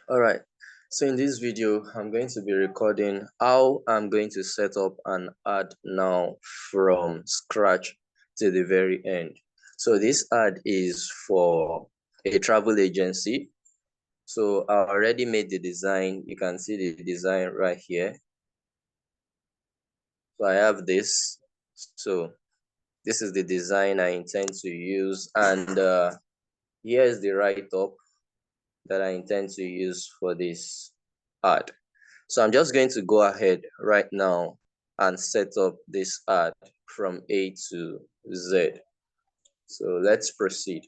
All right, so in this video I'm going to be recording how I'm going to set up an ad now from scratch to the very end. So this ad is for a travel agency. So I already made the design. You can see the design right here. So I have this. So this is the design I intend to use, and here's the write-up that I intend to use for this ad. So I'm just going to go ahead right now and set up this ad from A to Z. So let's proceed.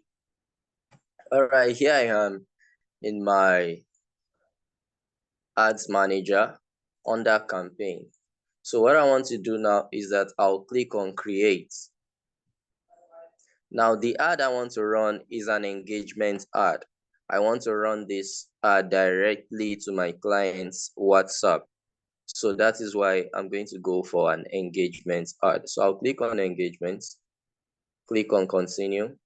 All right, here I am in my ads manager under campaign. So what I want to do now is that I'll click on create. Now the ad I want to run is an engagement ad. I want to run this ad directly to my client's WhatsApp. So that is why I'm going to go for an engagement ad. So I'll click on engagement, click on continue.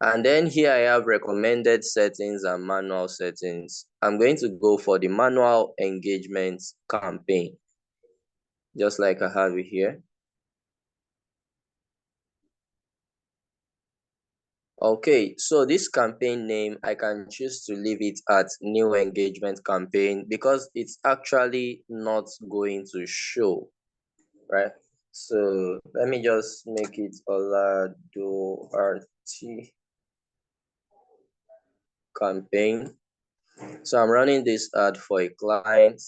And then here I have recommended settings and manual settings. I'm going to go for the manual engagement campaign, just like I have it here. Okay, so this campaign name, I can choose to leave it at new engagement campaign because it's actually not going to show, right? So let me just make it Olado RT campaign. So I'm running this ad for a client,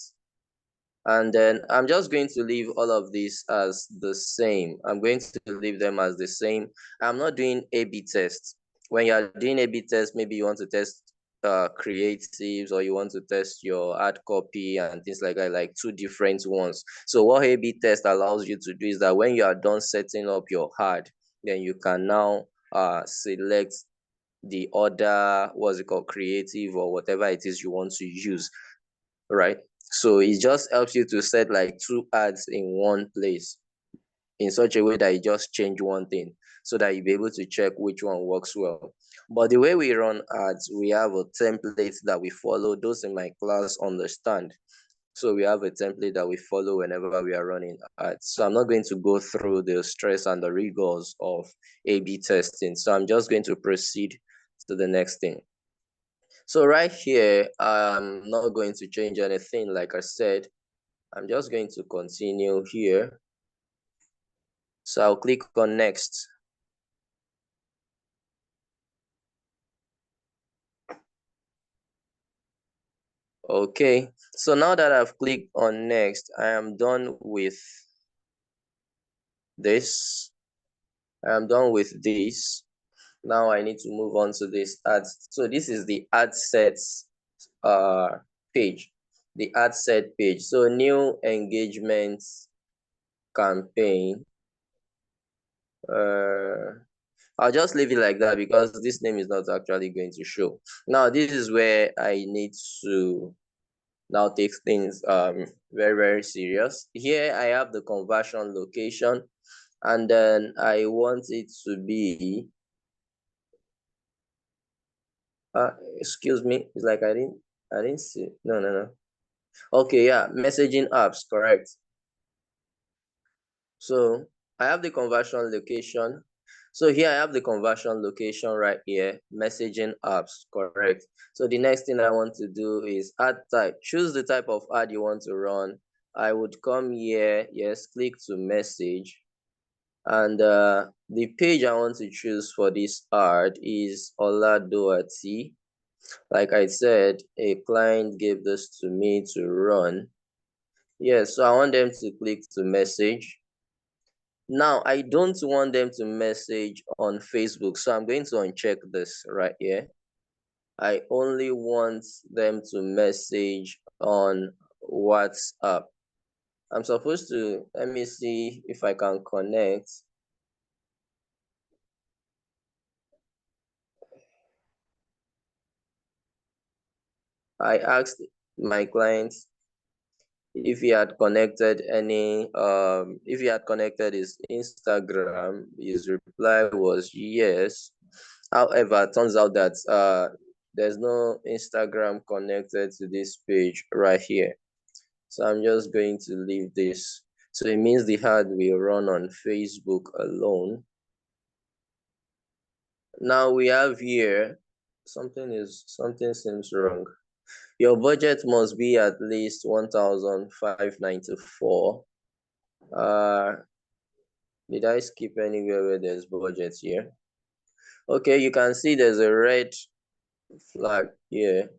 and then I'm just going to leave all of these as the same. I'm going to leave them as the same. I'm not doing A/B tests. When you're doing A/B tests, maybe you want to test creatives, or you want to test your ad copy and things like that, like two different ones. So what A/B test allows you to do is that when you are done setting up your ad, then you can now select the other, what's it called, creative or whatever it is you want to use, right? So it just helps you to set like two ads in one place in such a way that you just change one thing so that you'll be able to check which one works well. But the way we run ads, we have a template that we follow. Those in my class understand. So we have a template that we follow whenever we are running ads. So I'm not going to go through the stress and the rigors of A/B testing. So I'm just going to proceed to the next thing. So right here, I'm not going to change anything. Like I said, I'm just going to continue here. So I'll click on next. Okay, so now that I've clicked on next, I am done with this. I am done with this. Now I need to move on to this ads. So this is the ad sets page, the ad set page. So new engagement campaign. I'll just leave it like that because this name is not actually going to show. Now this is where I need to now take things very, very serious. Here I have the conversion location, and then I want it to be excuse me, it's like I didn't see. No. Okay, yeah, messaging apps, correct. So I have the conversion location. So here I have the conversion location right here, messaging apps, correct. So the next thing I want to do is ad type. Choose the type of ad you want to run. I would come here, yes, click to message. And the page I want to choose for this ad is Oladoati. Like I said, a client gave this to me to run. Yes, so I want them to click to message. Now, I don't want them to message on Facebook, so I'm going to uncheck this right here. I only want them to message on WhatsApp. I'm supposed to, let me see if I can connect. I asked my client if he had connected if he had connected his Instagram. His reply was yes. However, it turns out that there's no Instagram connected to this page right here. So I'm just going to leave this. So it means the ad will run on Facebook alone. Now we have here, something seems wrong. Your budget must be at least 1,594. Did I skip anywhere where there's budget here? Okay, you can see there's a red flag here.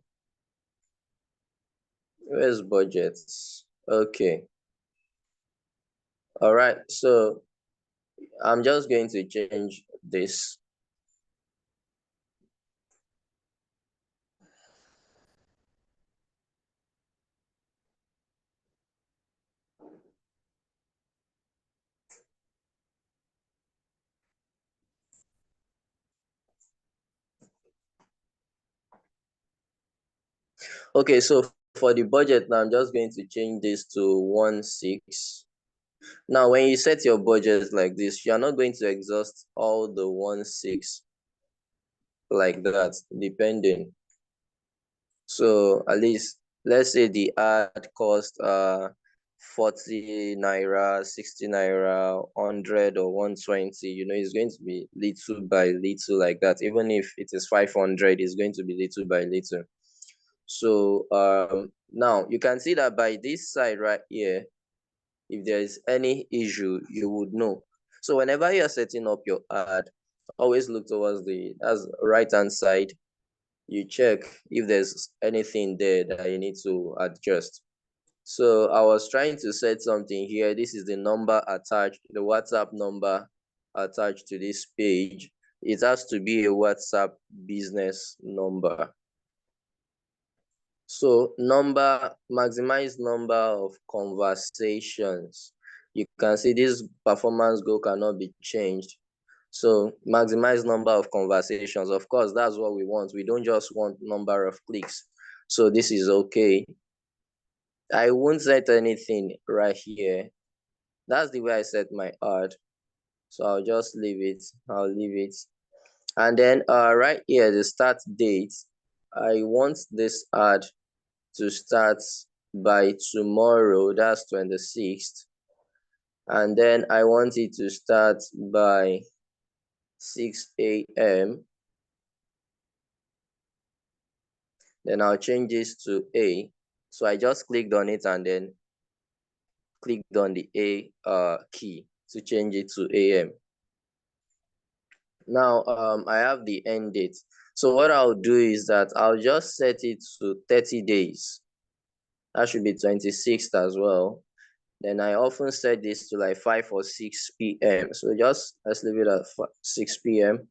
Where's budgets? Okay. All right, so I'm just going to change this. Okay, so for the budget now, I'm just going to change this to 1.6. Now, when you set your budget like this, you're not going to exhaust all the 1.6 like that, depending. So at least, let's say the ad cost 40 naira, 60 naira, 100 or 120, it's going to be little by little like that. Even if it is 500, it's going to be little by little. So now you can see that by this side right here, if there is any issue, you would know. So whenever you're setting up your ad, always look towards the right hand side. You check if there's anything there that you need to adjust. So I was trying to set something here. This is the number attached, the WhatsApp number attached to this page. It has to be a WhatsApp business number. So maximize number of conversations. You can see this performance goal cannot be changed. So maximize number of conversations. Of course, that's what we want. We don't just want number of clicks. So this is okay. I won't set anything right here. That's the way I set my ad. So I'll just leave it. I'll leave it. And then right here, the start date. I want this ad to start by tomorrow, that's 26th. And then I want it to start by 6 a.m. Then I'll change this to A. So I just clicked on it and then clicked on the A key to change it to AM. Now I have the end date. So what I'll do is that I'll just set it to 30 days. That should be 26th as well. Then I often set this to like 5 or 6 p.m. So let's leave it at 6 p.m.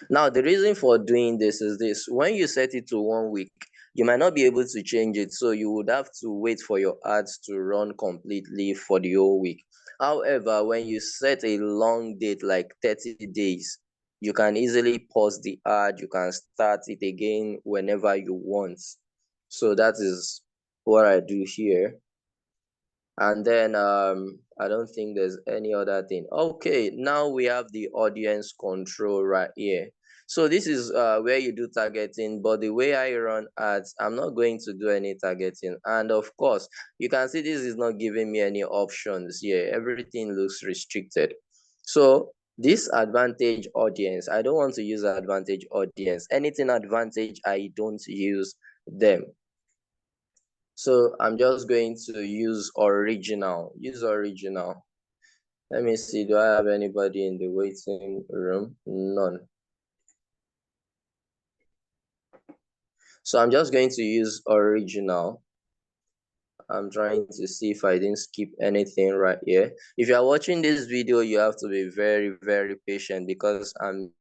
Now, the reason for doing this is this. When you set it to 1 week, you might not be able to change it. So you would have to wait for your ads to run completely for the whole week. However, when you set a long date like 30 days, you can easily pause the ad. You can start it again whenever you want. So that is what I do here. And then I don't think there's any other thing. Okay, now we have the audience control right here. So this is where you do targeting, but the way I run ads, I'm not going to do any targeting. And of course, you can see this is not giving me any options here. Everything looks restricted. So this advantage audience, I don't want to use advantage audience. Anything advantage, I don't use them. So I'm just going to use original. Use original. Let me see. Do I have anybody in the waiting room? None. So I'm just going to use original. I'm trying to see if I didn't skip anything right here. If you are watching this video, you have to be very, very patient because I'm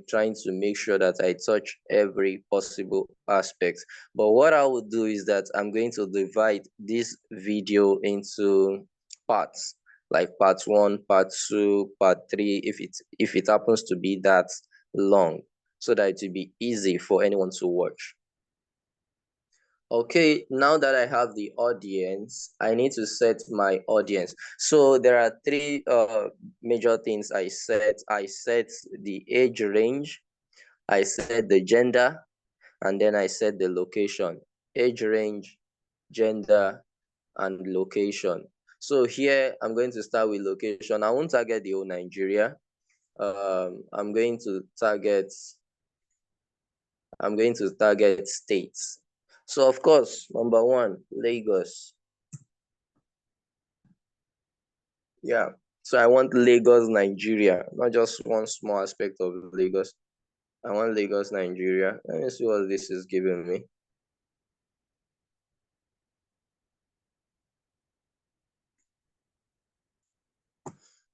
trying to make sure that I touch every possible aspect. But what I will do is that I'm going to divide this video into parts, like part 1, part 2, part 3, if it happens to be that long, so that it will be easy for anyone to watch. Okay, now that I have the audience, I need to set my audience. So there are three major things I set. I set the age range, I said the gender, and then I said the location, age range, gender, and location. So here I'm going to start with location. I won't target the whole Nigeria. I'm going to target states. So of course, number one, Lagos. Yeah. So I want Lagos, Nigeria, not just one small aspect of Lagos. I want Lagos, Nigeria. Let me see what this is giving me.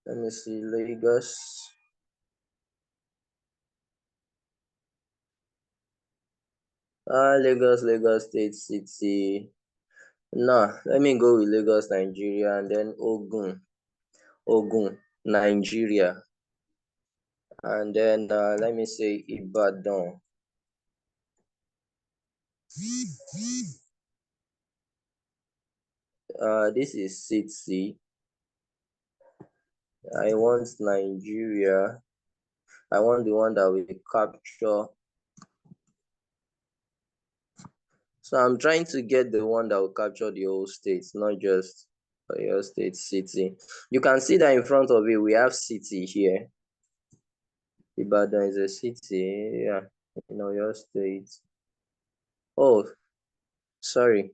Let me see, Lagos. Lagos State City. Nah, let me go with Lagos, Nigeria, and then Ogun, Nigeria. And then let me say Ibadan. This is city. I want Nigeria. I want the one that will capture. So I'm trying to get the one that will capture the whole state, not just your state city. You can see that in front of it, we have city here. Ibadan is a city, yeah, in your state. Oh, sorry.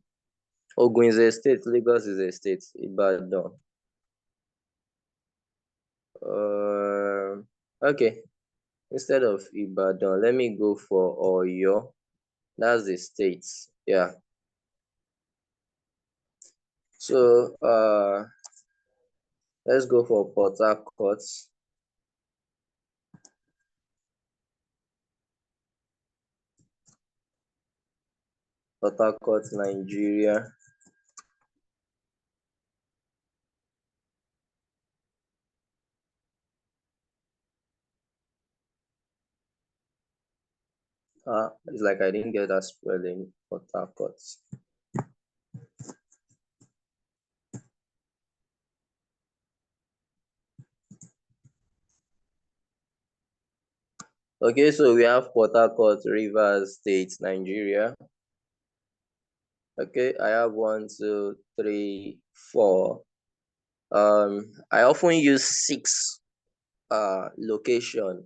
Ogun is a state, Lagos is a state, Ibadan. Okay. Instead of Ibadan, let me go for Oyo. That's the state. Yeah. So let's go for Port Harcourt. Port Harcourt, Nigeria. It's like I didn't get that spelling. Port Harcourt. Okay, so we have Port Harcourt, Rivers State, Nigeria. Okay, I have 1, 2, 3, 4. I often use 6 location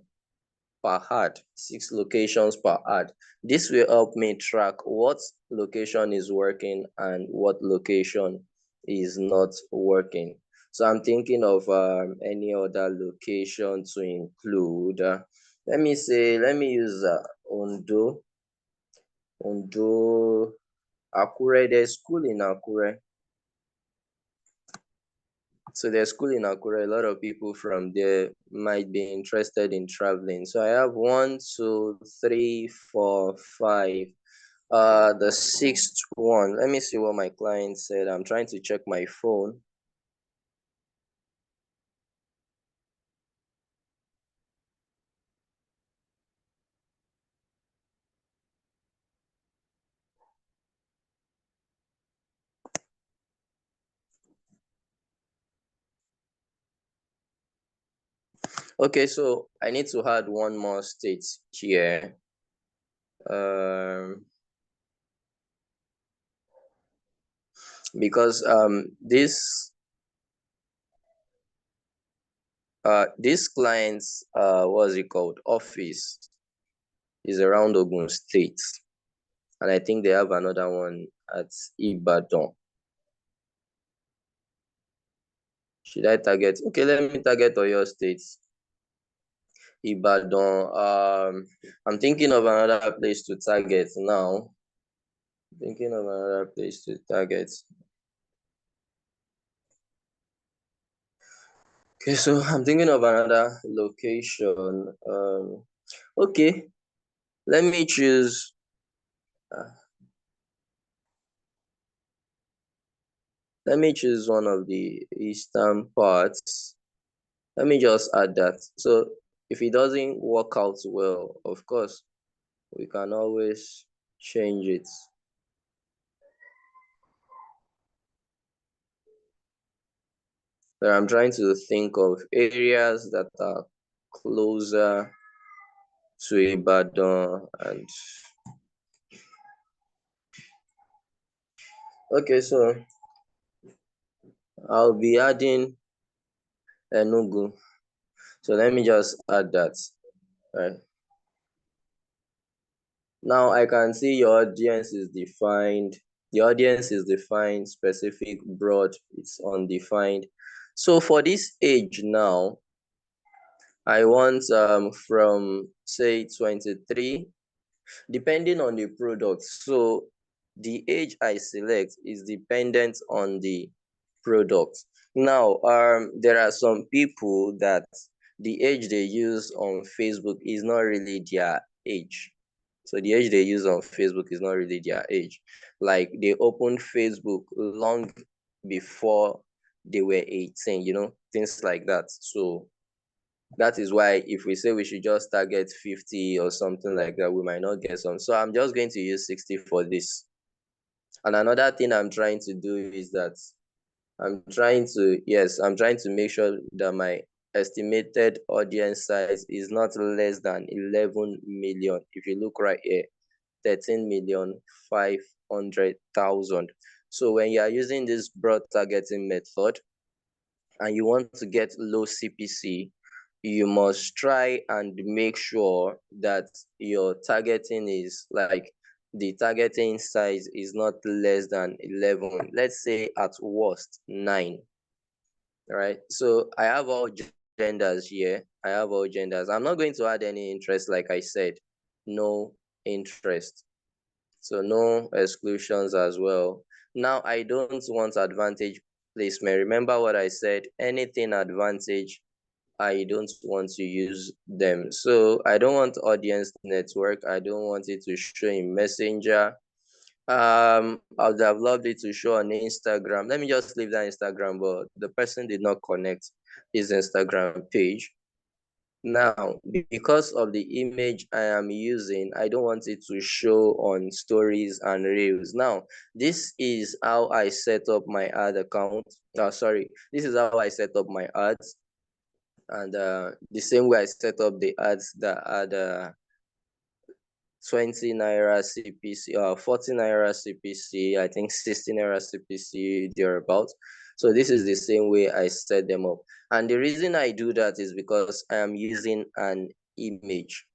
per ad, 6 locations per ad. This will help me track what location is working and what location is not working. So I'm thinking of any other location to include. Let me use Ondo, Akure. There's school in Akure. So there's school in Akure. A lot of people from there might be interested in traveling. So I have 1, 2, 3, 4, 5. The 6th one. Let me see what my client said. I'm trying to check my phone. Okay, so I need to add one more state here. Because this client's what's it called, office is around Ogun State, and I think they have another one at Ibadan. Should I target? Okay, let me target Oyo State, Ibadan. I'm thinking of another place to target now. Okay, so I'm thinking of another location. Okay, let me choose. Let me choose one of the eastern parts. Let me just add that. So if it doesn't work out well, of course, we can always change it. But I'm trying to think of areas that are closer to Ibadan. And okay, so I'll be adding Enugu. So let me just add that. Right. Now I can see your audience is defined. The audience is defined, specific, broad, it's undefined. So for this age now, I want from say 23, depending on the product. So the age I select is dependent on the product. Now, there are some people that the age they use on Facebook is not really their age. So the age they use on Facebook is not really their age. Like they opened Facebook long before they were 18, things like that. So that is why if we say we should just target 50 or something like that, we might not get some. So I'm just going to use 60 for this. And another thing I'm trying to do is that I'm trying to make sure that my estimated audience size is not less than 11 million. If you look right here, 13,500,000. So when you are using this broad targeting method and you want to get low CPC, you must try and make sure that your targeting is like the targeting size is not less than 11. Let's say at worst 9. All right. So I have all genders here. I have all genders. I'm not going to add any interest, like I said. No interest. So no exclusions as well. Now I don't want advantage placement. Remember what I said, anything advantage, I don't want to use them. So I don't want audience network. I don't want it to show in Messenger. I would have loved it to show on Instagram. Let me just leave that Instagram, but the person did not connect his Instagram page. Now, because of the image I am using, I don't want it to show on stories and reels. Now, this is how I set up my ad account. This is how I set up my ads. And the same way I set up the ads that had 20 naira CPC, 40 naira CPC, I think 60 naira CPC, thereabouts. So this is the same way I set them up. And the reason I do that is because I am using an image.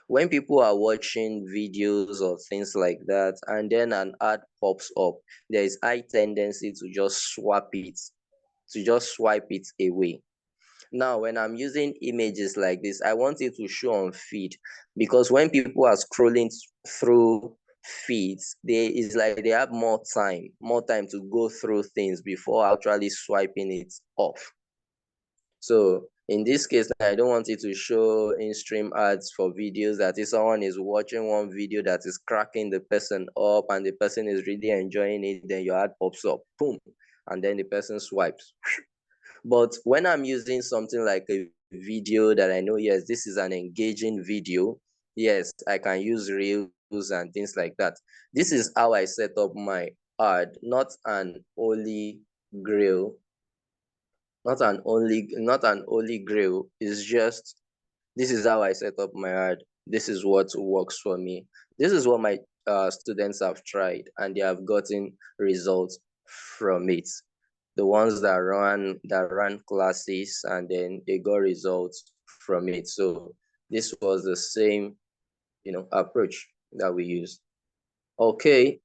When people are watching videos or things like that, and then an ad pops up, there is high tendency to just swipe it away. Now, when I'm using images like this, I want it to show on feed, because when people are scrolling through feeds, it's like they have more time to go through things before actually swiping it off. So in this case, I don't want it to show in-stream ads for videos that if someone is watching one video that is cracking the person up and the person is really enjoying it, then your ad pops up, boom, and then the person swipes. But when I'm using something like a video that I know, yes, this is an engaging video, yes, I can use reels and things like that. This is how I set up my ad, not an holy grail, not an holy grail. It's just this is how I set up my ad. This is what works for me. This is what my students have tried, and they have gotten results from it. The ones that ran classes and then they got results from it. So this was the same, approach that we used. Okay,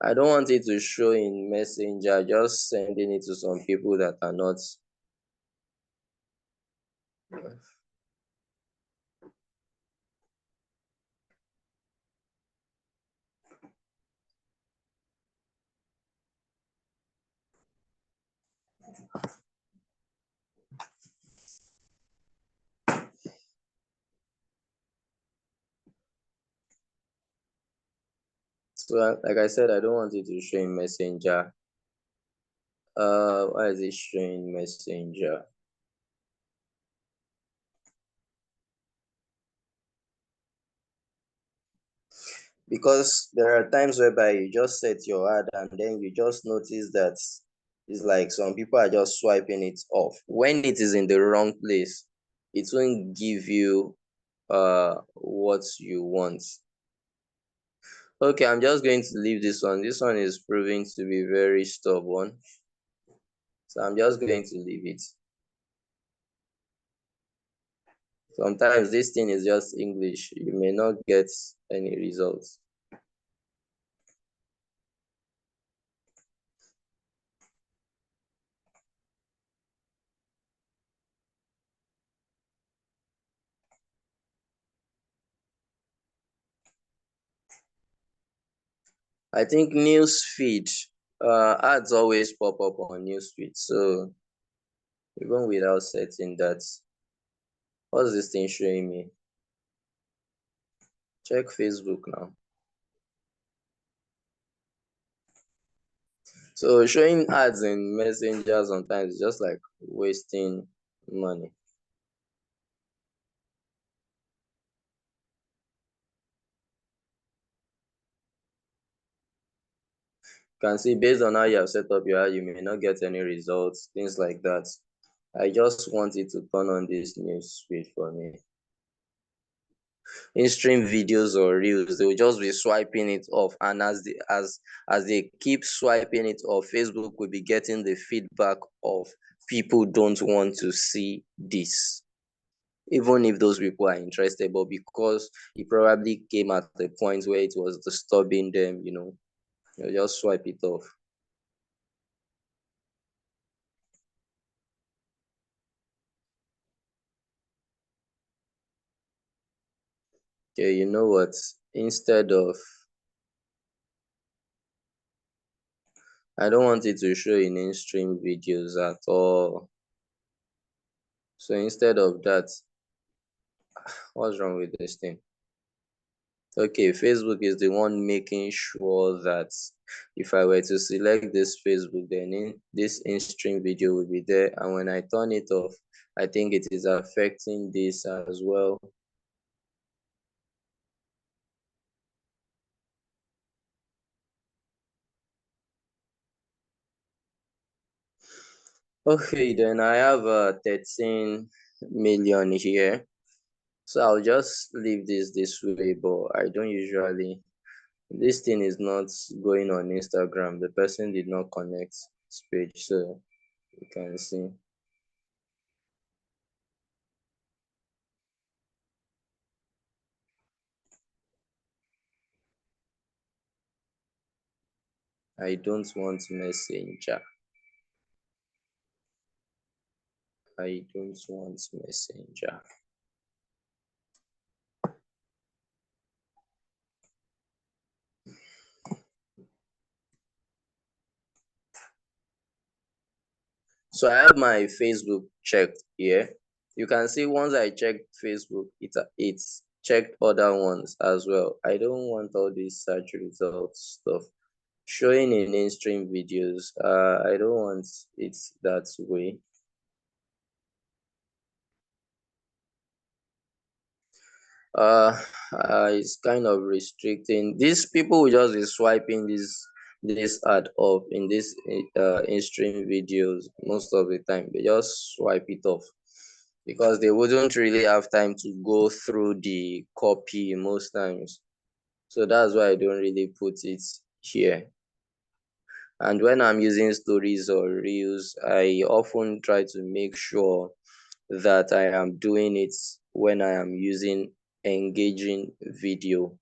I don't want it to show in Messenger, just sending it to some people that are not. So like I said, I don't want it to show in Messenger. Why is it showing Messenger? Because there are times whereby you just set your ad and then you just notice that It's like some people are just swiping it off. When it is in the wrong place, it won't give you what you want. Okay, I'm just going to leave this one. This one is proving to be very stubborn. So I'm just going to leave it. Sometimes this thing is just English. You may not get any results. I think news feed, ads always pop up on news feed. So even without setting that, what's this thing showing me? Check Facebook now. So showing ads in Messenger sometimes is just like wasting money. You can see based on how you have set up your ad, you may not get any results, things like that. I just want it to turn on this news feed for me. In stream videos or reels, they will just be swiping it off, and as they keep swiping it off, Facebook will be getting the feedback of people don't want to see this, even if those people are interested, but because it probably came at a point where it was disturbing them, they'll just swipe it off. Okay, you know what, instead of, I don't want it to show in in-stream videos at all. So instead of that, what's wrong with this thing? Okay, Facebook is the one making sure that if I were to select this Facebook, then this in-stream video will be there. And when I turn it off, I think it is affecting this as well. Okay, then I have 13 million here. So I'll just leave this way, but I don't usually, this thing is not going on Instagram. The person did not connect this page, so you can see. I don't want Messenger. I don't want Messenger. So I have my Facebook checked here. You can see once I checked Facebook, it's checked other ones as well. I don't want all these search results stuff showing in in-stream videos. I don't want it that way. uh, it's kind of restricting. These people will just be swiping this ad off in this in-stream videos most of the time. They just swipe it off because they wouldn't really have time to go through the copy most times. So that's why I don't really put it here. And when I'm using stories or reels, I often try to make sure that I am doing it when I am using engaging video.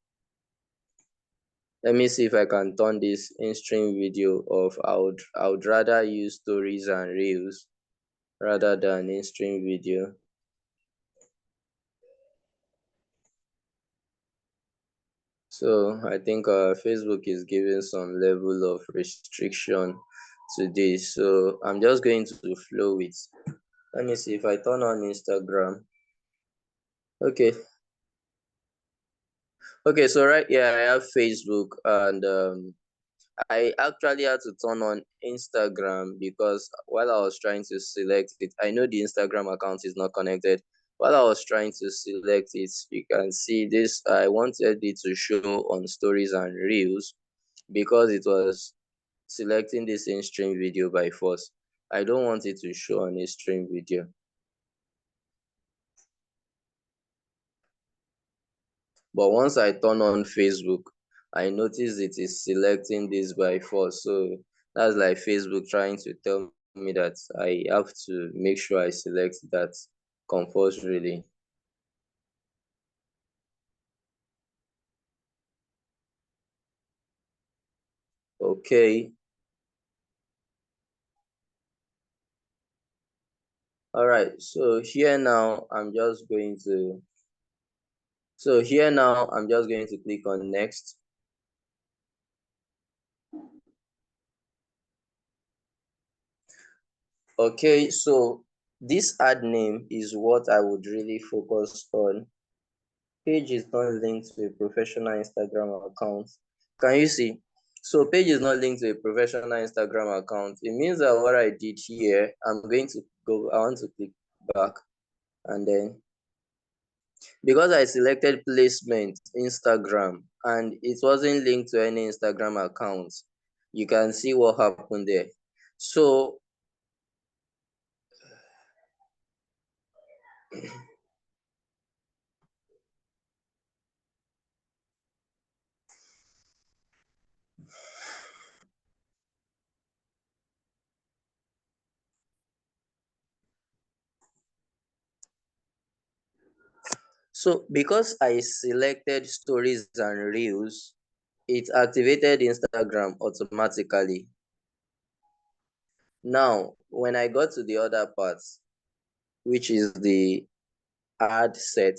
Let me see if I can turn this in-stream video off. I would rather use stories and reels rather than in-stream video. So I think Facebook is giving some level of restriction to this. So I'm just going to flow with. Let me see if I turn on Instagram. Okay. Okay, so right here I have Facebook, and I actually had to turn on Instagram because while I was trying to select it, I know the Instagram account is not connected. While I was trying to select it, you can see this. I wanted it to show on stories and reels because it was selecting this in-stream video by force. I don't want it to show on a stream video. But once I turn on Facebook, I notice it is selecting this by force. So that's like Facebook trying to tell me that I have to make sure I select that compulsorily. Okay. All right. So here now, I'm just going to click on next. Okay, so this ad name is what I would really focus on. Page is not linked to a professional Instagram account. Can you see? So page is not linked to a professional Instagram account. It means that what I did here, I want to click back, and then because I selected placement Instagram and it wasn't linked to any Instagram account, you can see what happened there. So because I selected stories and reels, it activated Instagram automatically. Now, when I got to the other part, which is the ad set,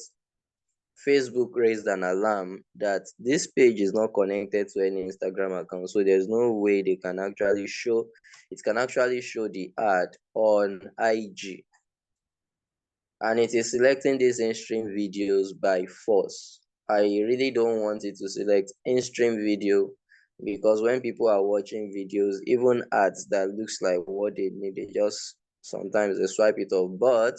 Facebook raised an alarm that this page is not connected to any Instagram account. So there's no way it can actually show the ad on IG. And it is selecting these in-stream videos by force. I really don't want it to select in-stream video, because when people are watching videos, even ads that looks like what they need, they just sometimes they swipe it off. But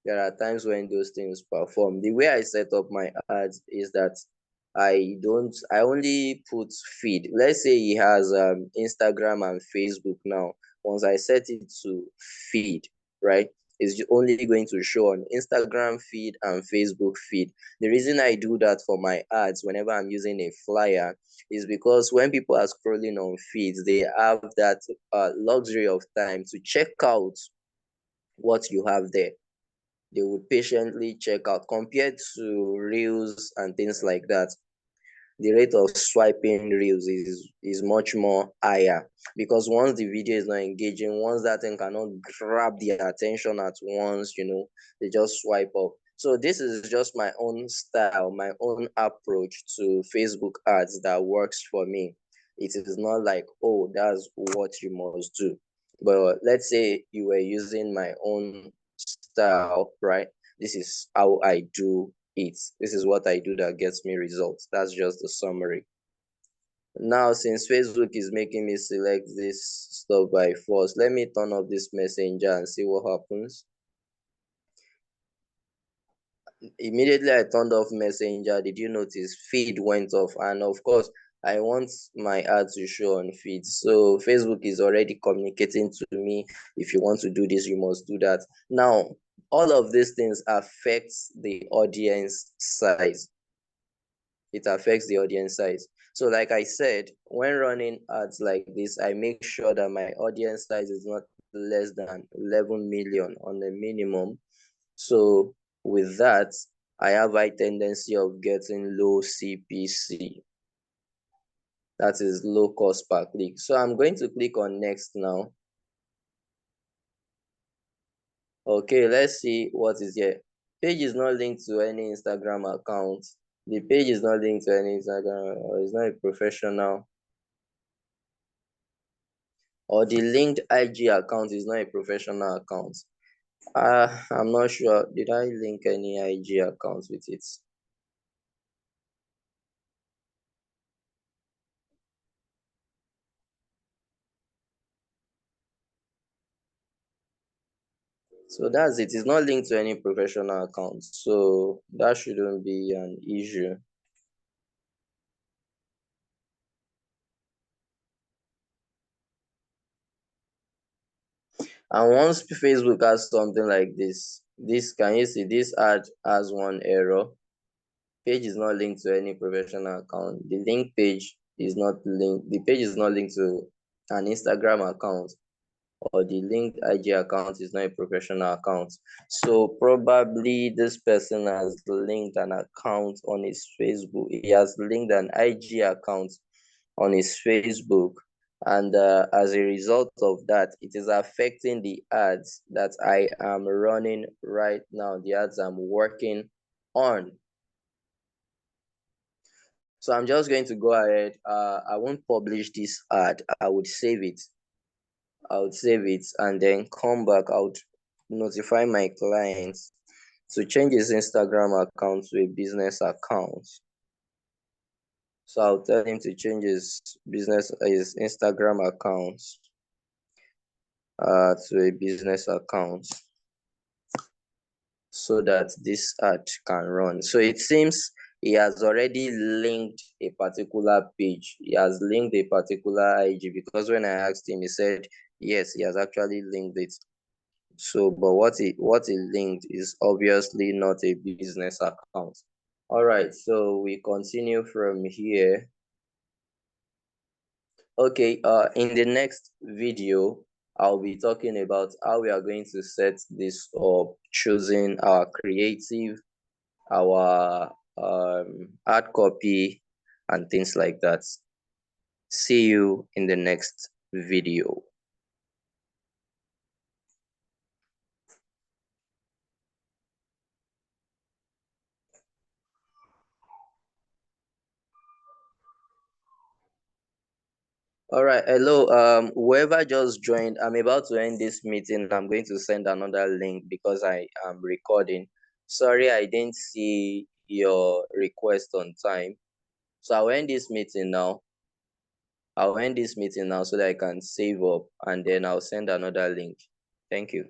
there are times when those things perform. The way I set up my ads is that I only put feed. Let's say he has Instagram and Facebook now. Once I set it to feed, right, it's only going to show on Instagram feed and Facebook feed. The reason I do that for my ads whenever I'm using a flyer is because when people are scrolling on feeds, they have that luxury of time to check out what you have there. They would patiently check out, compared to reels and things like that. The rate of swiping reels is much more higher, because once the video is not engaging, once that thing cannot grab their attention at once, they just swipe up. So this is just my own style, my own approach to Facebook ads that works for me. It is not like, oh, that's what you must do. But let's say you were using my own style, right? This is how I do it. This is what I do that gets me results. That's just the summary. Now, since Facebook is making me select this stuff by force, let me turn off this messenger and see what happens. Immediately I turned off messenger, did you notice feed went off? And of course, I want my ad to show on feed. So Facebook is already communicating to me, if you want to do this, you must do that. Now, all of these things affects the audience size. It affects the audience size. So like I said, when running ads like this, I make sure that my audience size is not less than 11 million on the minimum. So with that, I have a tendency of getting low CPC. That is low cost per click. So I'm going to click on next now. Okay, let's see what is here. Page is not linked to any Instagram account. The page is not linked to any Instagram, or it's not a professional. Or the linked IG account is not a professional account. I'm not sure. Did I link any IG accounts with it? So that's it. It's not linked to any professional account. So that shouldn't be an issue. And once Facebook has something like this, can you see this ad has one error? Page is not linked to any professional account. The link page is not linked. The page is not linked to an Instagram account, or the linked IG account is not a professional account. So probably this person has linked an account on his Facebook. He has linked an IG account on his Facebook. And as a result of that, it is affecting the ads that I am running right now, the ads I'm working on. So I'm just going to go ahead. I won't publish this ad. I would save it. And then come back. I would notify my clients to change his Instagram account to a business account. So I'll tell him to change his Instagram account to a business account, so that this ad can run. So it seems he has already linked a particular page. He has linked a particular IG, because when I asked him, he said yes, he has actually linked it. So, but what he linked is obviously not a business account. All right, so we continue from here. Okay, in the next video, I'll be talking about how we are going to set this up, choosing our creative, our hard copy, and things like that. See you in the next video. All right, hello. Whoever just joined, I'm about to end this meeting. I'm going to send another link because I am recording. Sorry, I didn't see your request on time. So I'll end this meeting now. So that I can save up, and then I'll send another link. Thank you.